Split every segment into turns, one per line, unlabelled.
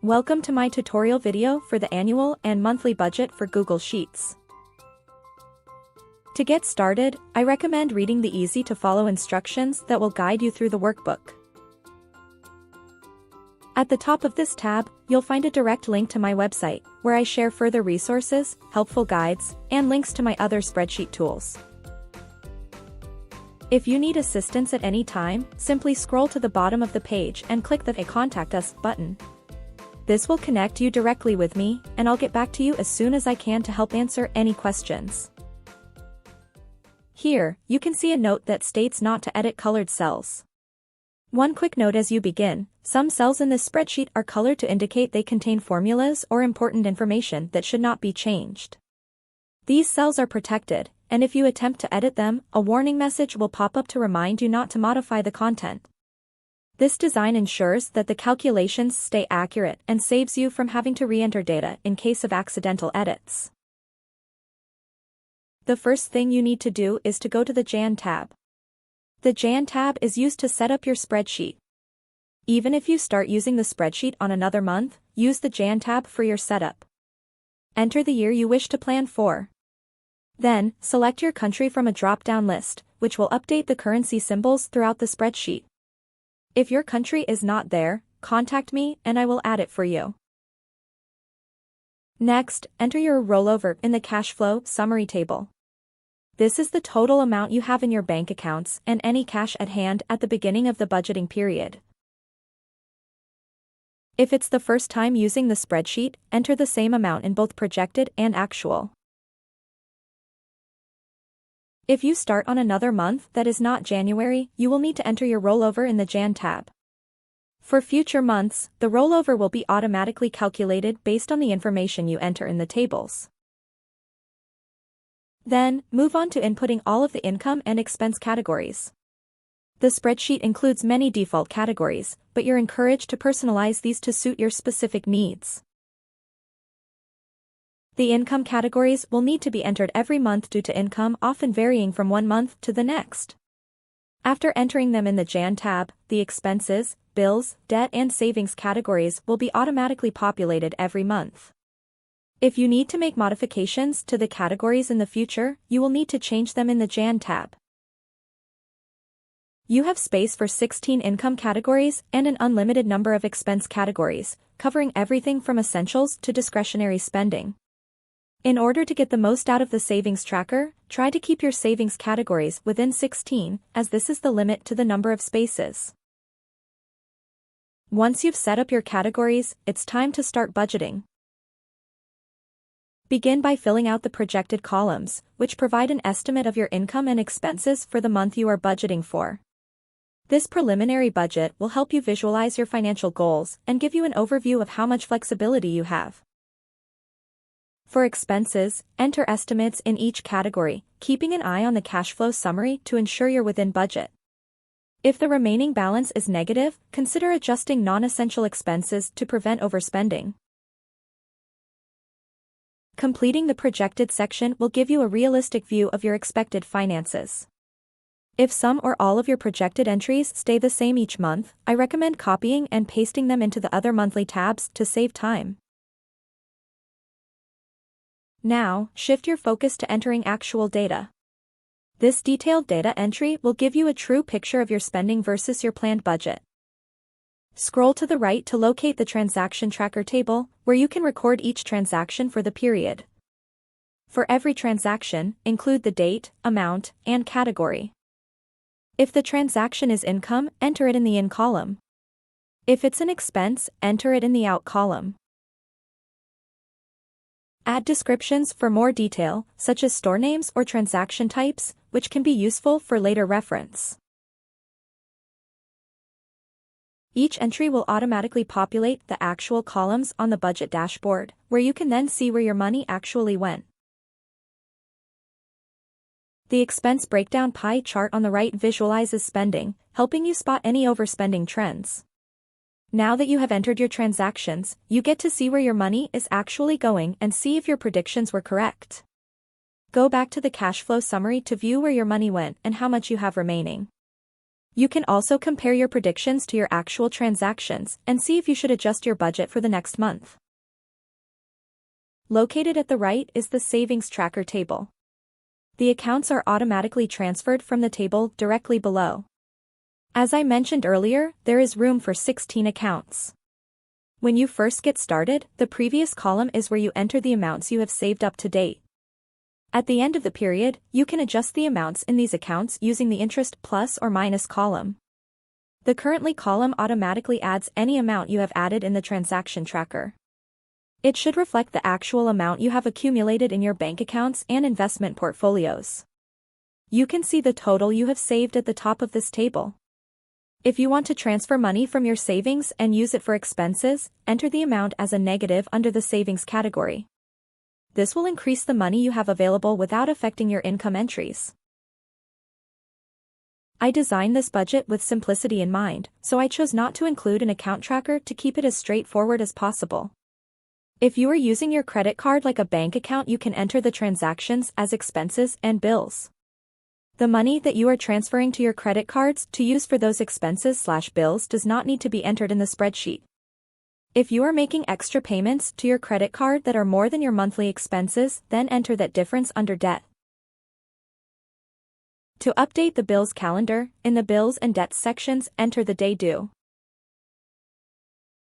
Welcome to my tutorial video for the annual and monthly budget for Google Sheets. To get started, I recommend reading the easy-to-follow instructions that will guide you through the workbook. At the top of this tab, you'll find a direct link to my website, where I share further resources, helpful guides, and links to my other spreadsheet tools. If you need assistance at any time, simply scroll to the bottom of the page and click the Contact Us button. This will connect you directly with me, and I'll get back to you as soon as I can to help answer any questions. Here, you can see a note that states not to edit colored cells. One quick note as you begin: some cells in this spreadsheet are colored to indicate they contain formulas or important information that should not be changed. These cells are protected, and if you attempt to edit them, a warning message will pop up to remind you not to modify the content. This design ensures that the calculations stay accurate and saves you from having to re-enter data in case of accidental edits. The first thing you need to do is to go to the Jan tab. The Jan tab is used to set up your spreadsheet. Even if you start using the spreadsheet on another month, use the Jan tab for your setup. Enter the year you wish to plan for. Then, select your country from a drop-down list, which will update the currency symbols throughout the spreadsheet. If your country is not there, contact me and I will add it for you. Next, enter your rollover in the cash flow summary table. This is the total amount you have in your bank accounts and any cash at hand at the beginning of the budgeting period. If it's the first time using the spreadsheet, enter the same amount in both projected and actual. If you start on another month that is not January, you will need to enter your rollover in the Jan tab. For future months, the rollover will be automatically calculated based on the information you enter in the tables. Then, move on to inputting all of the income and expense categories. The spreadsheet includes many default categories, but you're encouraged to personalize these to suit your specific needs. The income categories will need to be entered every month due to income often varying from one month to the next. After entering them in the Jan tab, the expenses, bills, debt and savings categories will be automatically populated every month. If you need to make modifications to the categories in the future, you will need to change them in the Jan tab. You have space for 16 income categories and an unlimited number of expense categories, covering everything from essentials to discretionary spending. In order to get the most out of the savings tracker, try to keep your savings categories within 16, as this is the limit to the number of spaces. Once you've set up your categories, it's time to start budgeting. Begin by filling out the projected columns, which provide an estimate of your income and expenses for the month you are budgeting for. This preliminary budget will help you visualize your financial goals and give you an overview of how much flexibility you have. For expenses, enter estimates in each category, keeping an eye on the cash flow summary to ensure you're within budget. If the remaining balance is negative, consider adjusting non-essential expenses to prevent overspending. Completing the projected section will give you a realistic view of your expected finances. If some or all of your projected entries stay the same each month, I recommend copying and pasting them into the other monthly tabs to save time. Now, shift your focus to entering actual data. This detailed data entry will give you a true picture of your spending versus your planned budget. Scroll to the right to locate the transaction tracker table, where you can record each transaction for the period. For every transaction, include the date, amount, and category. If the transaction is income, enter it in the in column. If it's an expense, enter it in the out column. Add descriptions for more detail, such as store names or transaction types, which can be useful for later reference. Each entry will automatically populate the actual columns on the budget dashboard, where you can then see where your money actually went. The expense breakdown pie chart on the right visualizes spending, helping you spot any overspending trends. Now that you have entered your transactions, you get to see where your money is actually going and see if your predictions were correct. Go back to the cash flow summary to view where your money went and how much you have remaining. You can also compare your predictions to your actual transactions and see if you should adjust your budget for the next month. Located at the right is the Savings Tracker table. The accounts are automatically transferred from the table directly below. As I mentioned earlier, there is room for 16 accounts. When you first get started, the previous column is where you enter the amounts you have saved up to date. At the end of the period, you can adjust the amounts in these accounts using the interest plus or minus column. The currently column automatically adds any amount you have added in the transaction tracker. It should reflect the actual amount you have accumulated in your bank accounts and investment portfolios. You can see the total you have saved at the top of this table. If you want to transfer money from your savings and use it for expenses, enter the amount as a negative under the savings category. This will increase the money you have available without affecting your income entries. I designed this budget with simplicity in mind, so I chose not to include an account tracker to keep it as straightforward as possible. If you are using your credit card like a bank account, you can enter the transactions as expenses and bills. The money that you are transferring to your credit cards to use for those expenses/bills does not need to be entered in the spreadsheet. If you are making extra payments to your credit card that are more than your monthly expenses, then enter that difference under debt. To update the bills calendar, in the bills and debts sections, enter the day due.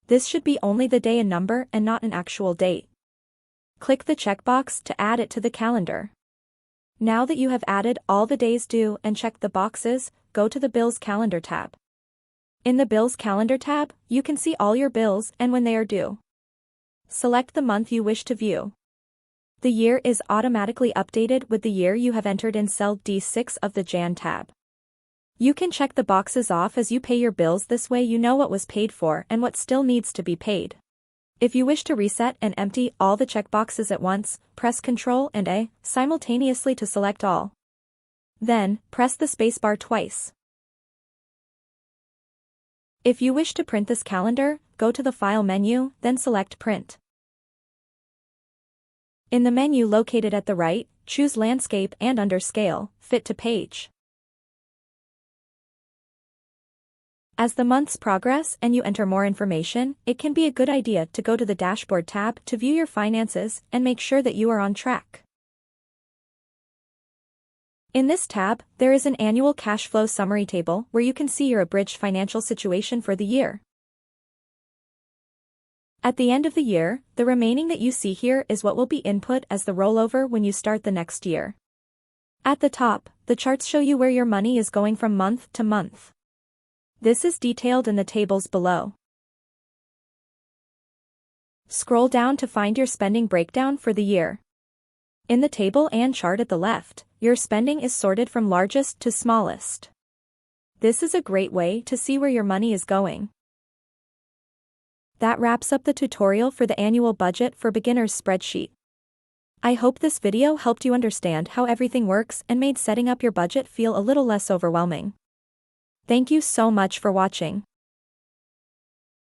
This should be only the day and number and not an actual date. Click the checkbox to add it to the calendar. Now that you have added all the days due and checked the boxes, go to the Bills Calendar tab. In the Bills Calendar tab, you can see all your bills and when they are due. Select the month you wish to view. The year is automatically updated with the year you have entered in cell D6 of the Jan tab. You can check the boxes off as you pay your bills. This way you know what was paid for and what still needs to be paid. If you wish to reset and empty all the checkboxes at once, press Ctrl and A simultaneously to select all. Then, press the spacebar twice. If you wish to print this calendar, go to the File menu, then select Print. In the menu located at the right, choose Landscape and under Scale, Fit to Page. As the months progress and you enter more information, it can be a good idea to go to the Dashboard tab to view your finances and make sure that you are on track. In this tab, there is an annual cash flow summary table where you can see your abridged financial situation for the year. At the end of the year, the remaining that you see here is what will be input as the rollover when you start the next year. At the top, the charts show you where your money is going from month to month. This is detailed in the tables below. Scroll down to find your spending breakdown for the year. In the table and chart at the left, your spending is sorted from largest to smallest. This is a great way to see where your money is going. That wraps up the tutorial for the annual budget for beginners spreadsheet. I hope this video helped you understand how everything works and made setting up your budget feel a little less overwhelming. Thank you so much for watching.